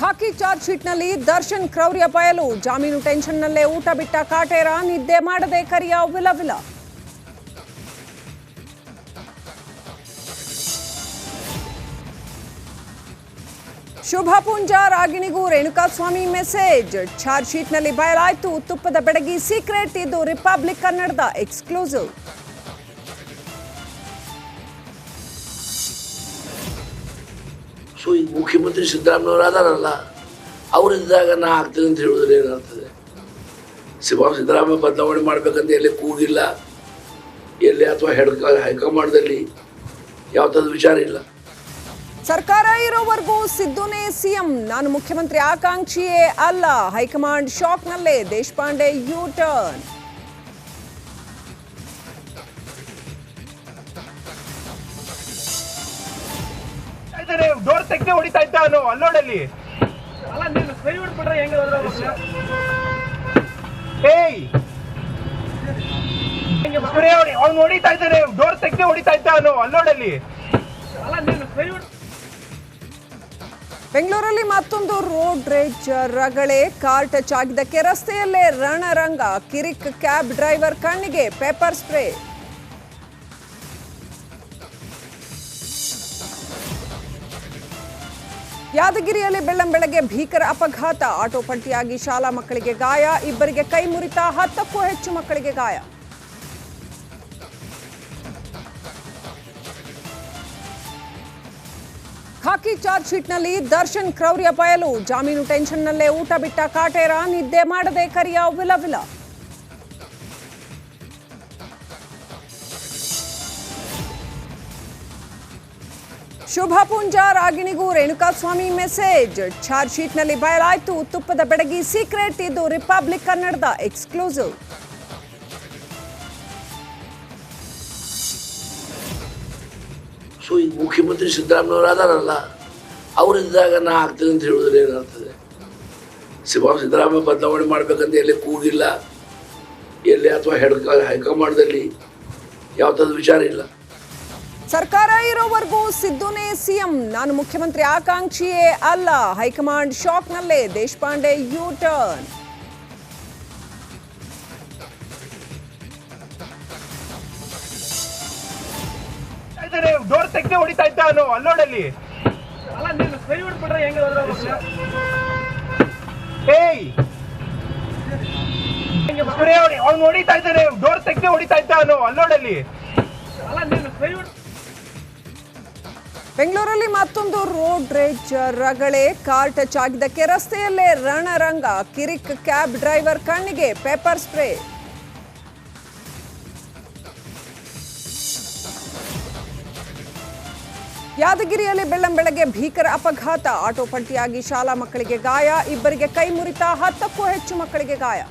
ಖಾಕಿ charge ಶೀಟ್ನಲ್ಲಿ ದರ್ಶನ್ ಕ್ರೌರ್ಯ ಬಯಲು. ಜಾಮೀನು ಟೆನ್ಷನ್ನಲ್ಲೇ ಊಟ ಬಿಟ್ಟ ಕಾಟೇರ, ನಿದ್ದೆ ಮಾಡದೆ ಕರಿಯ ವಿಲವಿಲ. ಶುಭ ಪುಂಜ ರಾಗಿಣಿಗೂ ರೇಣುಕಾಸ್ವಾಮಿ ಮೆಸೇಜ್. ಚಾರ್ಜ್ ಶೀಟ್ನಲ್ಲಿ ಬಯಲಾಯ್ತು ತುಪ್ಪದ ಬೆಡಗಿ ಸೀಕ್ರೆಟ್. ಇದು ರಿಪಬ್ಲಿಕ್ ಕನ್ನಡದ ಎಕ್ಸ್ಕ್ಲೂಸಿವ್. ಸೊ ಈಗ ಮುಖ್ಯಮಂತ್ರಿ ಸಿದ್ದರಾಮಯ್ಯವರು ಅದಾರಲ್ಲ, ಅವರಿದ್ದಾಗ ನಾ ಆಗ್ತದೆ ಅಂತ ಹೇಳಿದ್ರೆ ಏನಾಗ್ತದೆ? ಸಿದ್ದರಾಮಯ್ಯ ಬದಲಾವಣೆ ಮಾಡ್ಬೇಕಂತ ಎಲ್ಲಿ ಕೂಗಿಲ್ಲ, ಎಲ್ಲಿ ಅಥವಾ ಹೈಕಮಾಂಡ್ದಲ್ಲಿ ಯಾವ ಥರದ ವಿಚಾರ ಇಲ್ಲ. ಸರ್ಕಾರ ಇರೋವರೆಗೂ ಸಿದ್ದುನೇ ಸಿಎಂ, ನಾನು ಮುಖ್ಯಮಂತ್ರಿ ಆಕಾಂಕ್ಷಿಯೇ ಅಲ್ಲ. ಹೈಕಮಾಂಡ್ ಶಾಕ್ನಲ್ಲೇ ದೇಶಪಾಂಡೆ ಯೂ ಟರ್ನ್. ಡೋರ್ ತೆಗ್ದೆ ಹೊಡಿತಾ ಇದ್ದ ಅವನು ಅಲ್ಲೋಡಲ್ಲಿ. ಅವ್ನು ಹೊಡಿತಾ ಇದ್ದಾನೆ, ಡೋರ್ ತೆಗ್ದೆ ಹೊಡಿತಾ ಇದ್ದ ಅವನು ಅಲ್ಲೋಡಲ್ಲಿ. ಬೆಂಗಳೂರಲ್ಲಿ ಮತ್ತೊಂದು ರೋಡ್ ರೇಜ್ ರಗಳೆ. ಕಾರ್ ಟಚ್ ಆಗಿದ್ದಕ್ಕೆ ರಸ್ತೆಯಲ್ಲೇ ರಣರಂಗ. ಕಿರಿಕ್ ಕ್ಯಾಬ್ ಡ್ರೈವರ್ ಕಣ್ಣಿಗೆ ಪೆಪ್ಪರ್ ಸ್ಪ್ರೇ. ಯಾದಗಿರಿಯಲ್ಲಿ ಬೆಳ್ಳಂಬೆಳಗ್ಗೆ ಭೀಕರ ಅಪಘಾತ. ಆಟೋ ಪಲ್ಟಿಯಾಗಿ ಶಾಲಾ ಮಕ್ಕಳಿಗೆ ಗಾಯ, ಇಬ್ಬರಿಗೆ ಕೈ ಮುರಿತ, 10ಕ್ಕೂ ಹೆಚ್ಚು ಮಕ್ಕಳಿಗೆ ಗಾಯ. ಖಾಕಿ ಚಾರ್ಜ್ ಶೀಟ್ನಲ್ಲಿ ದರ್ಶನ್ ಕ್ರೌರ್ಯ ಬಯಲು. ಜಾಮೀನು ಟೆನ್ಷನ್ನಲ್ಲೇ ಊಟ ಬಿಟ್ಟ ಕಾಟೇರ, ನಿದ್ದೆ ಮಾಡದೆ ಕರಿಯ ವಿಲವಿಲ. ಶುಭ ಪುಂಜ ರಾಗಿಣಿಗೂ ರೇಣುಕಾಸ್ವಾಮಿ ಮೆಸೇಜ್. ಚಾರ್ಜ್ ಶೀಟ್ನಲ್ಲಿ ಬಯಲಾಯ್ತು ತುಪ್ಪದ ಬೆಡಗಿ ಸೀಕ್ರೆಟ್. ಇದು ರಿಪಬ್ಲಿಕ್ ಕನ್ನಡದ ಎಕ್ಸ್ಕ್ಲೂಸಿವ್. ಸೊ ಈಗ ಮುಖ್ಯಮಂತ್ರಿ ಸಿದ್ದರಾಮಯ್ಯವರು ಅದಾರಲ್ಲ, ಅವರಿದ್ದಾಗ ನಾ ಆಗ್ತದೆ ಅಂತ ಹೇಳಿದ್ರೆ ಏನಾಗ್ತದೆ? ಸಿದ್ದರಾಮಯ್ಯ ಬದಲಾವಣೆ ಮಾಡ್ಬೇಕಂತ ಎಲ್ಲಿ ಕೂಗಿಲ್ಲ, ಎಲ್ಲಿ ಅಥವಾ ಹೈಕಮಾಂಡ್ದಲ್ಲಿ ಯಾವ ಥರದ ವಿಚಾರ ಇಲ್ಲ. ಸರ್ಕಾರ ಇರೋವರೆಗೂ ಸಿದ್ದುನೇ ಸಿಎಂ, ನಾನು ಮುಖ್ಯಮಂತ್ರಿ ಆಕಾಂಕ್ಷಿಯೇ ಅಲ್ಲ. ಹೈಕಮಾಂಡ್ ಶಾಕ್ನಲ್ಲೇ ದೇಶಪಾಂಡೆ ಯೂ ಟರ್ನ್. ಡೋರ್ ತೆಗ್ದೆ ಹೊಡಿತಾ ಇದ್ದ ಅವನು ಅಲ್ಲೋಡಲ್ಲಿ. ಅವ್ನು ಹೊಡಿತಾ ಇದ್ದಾನೆ, ಡೋರ್ ತೆಗ್ದೆ ಹೊಡಿತಾ ಇದ್ದ ಅವನು ಅಲ್ಲೋಡಲ್ಲಿ. ಬೆಂಗಳೂರಲ್ಲಿ ಮತ್ತೊಂದು ರೋಡ್ ರೇಜ್ ರಗಳೆ. ಕಾರ್ ಟಚ್ ಆಗಿದ್ದಕ್ಕೆ ರಸ್ತೆಯಲ್ಲೇ ರಣರಂಗ. ಕಿರಿಕ್ ಕ್ಯಾಬ್ ಡ್ರೈವರ್ ಕಣ್ಣಿಗೆ ಪೆಪ್ಪರ್ ಸ್ಪ್ರೇ. ಯಾದಗಿರಿಯಲ್ಲಿ ಬೆಳ್ಳಂಬೆಳಗ್ಗೆ ಭೀಕರ ಅಪಘಾತ. ಆಟೋ ಪಲ್ಟಿಯಾಗಿ ಶಾಲಾ ಮಕ್ಕಳಿಗೆ ಗಾಯ, ಇಬ್ಬರಿಗೆ ಕೈ ಮುರಿತ, 10ಕ್ಕೂ ಹೆಚ್ಚು ಮಕ್ಕಳಿಗೆ ಗಾಯ.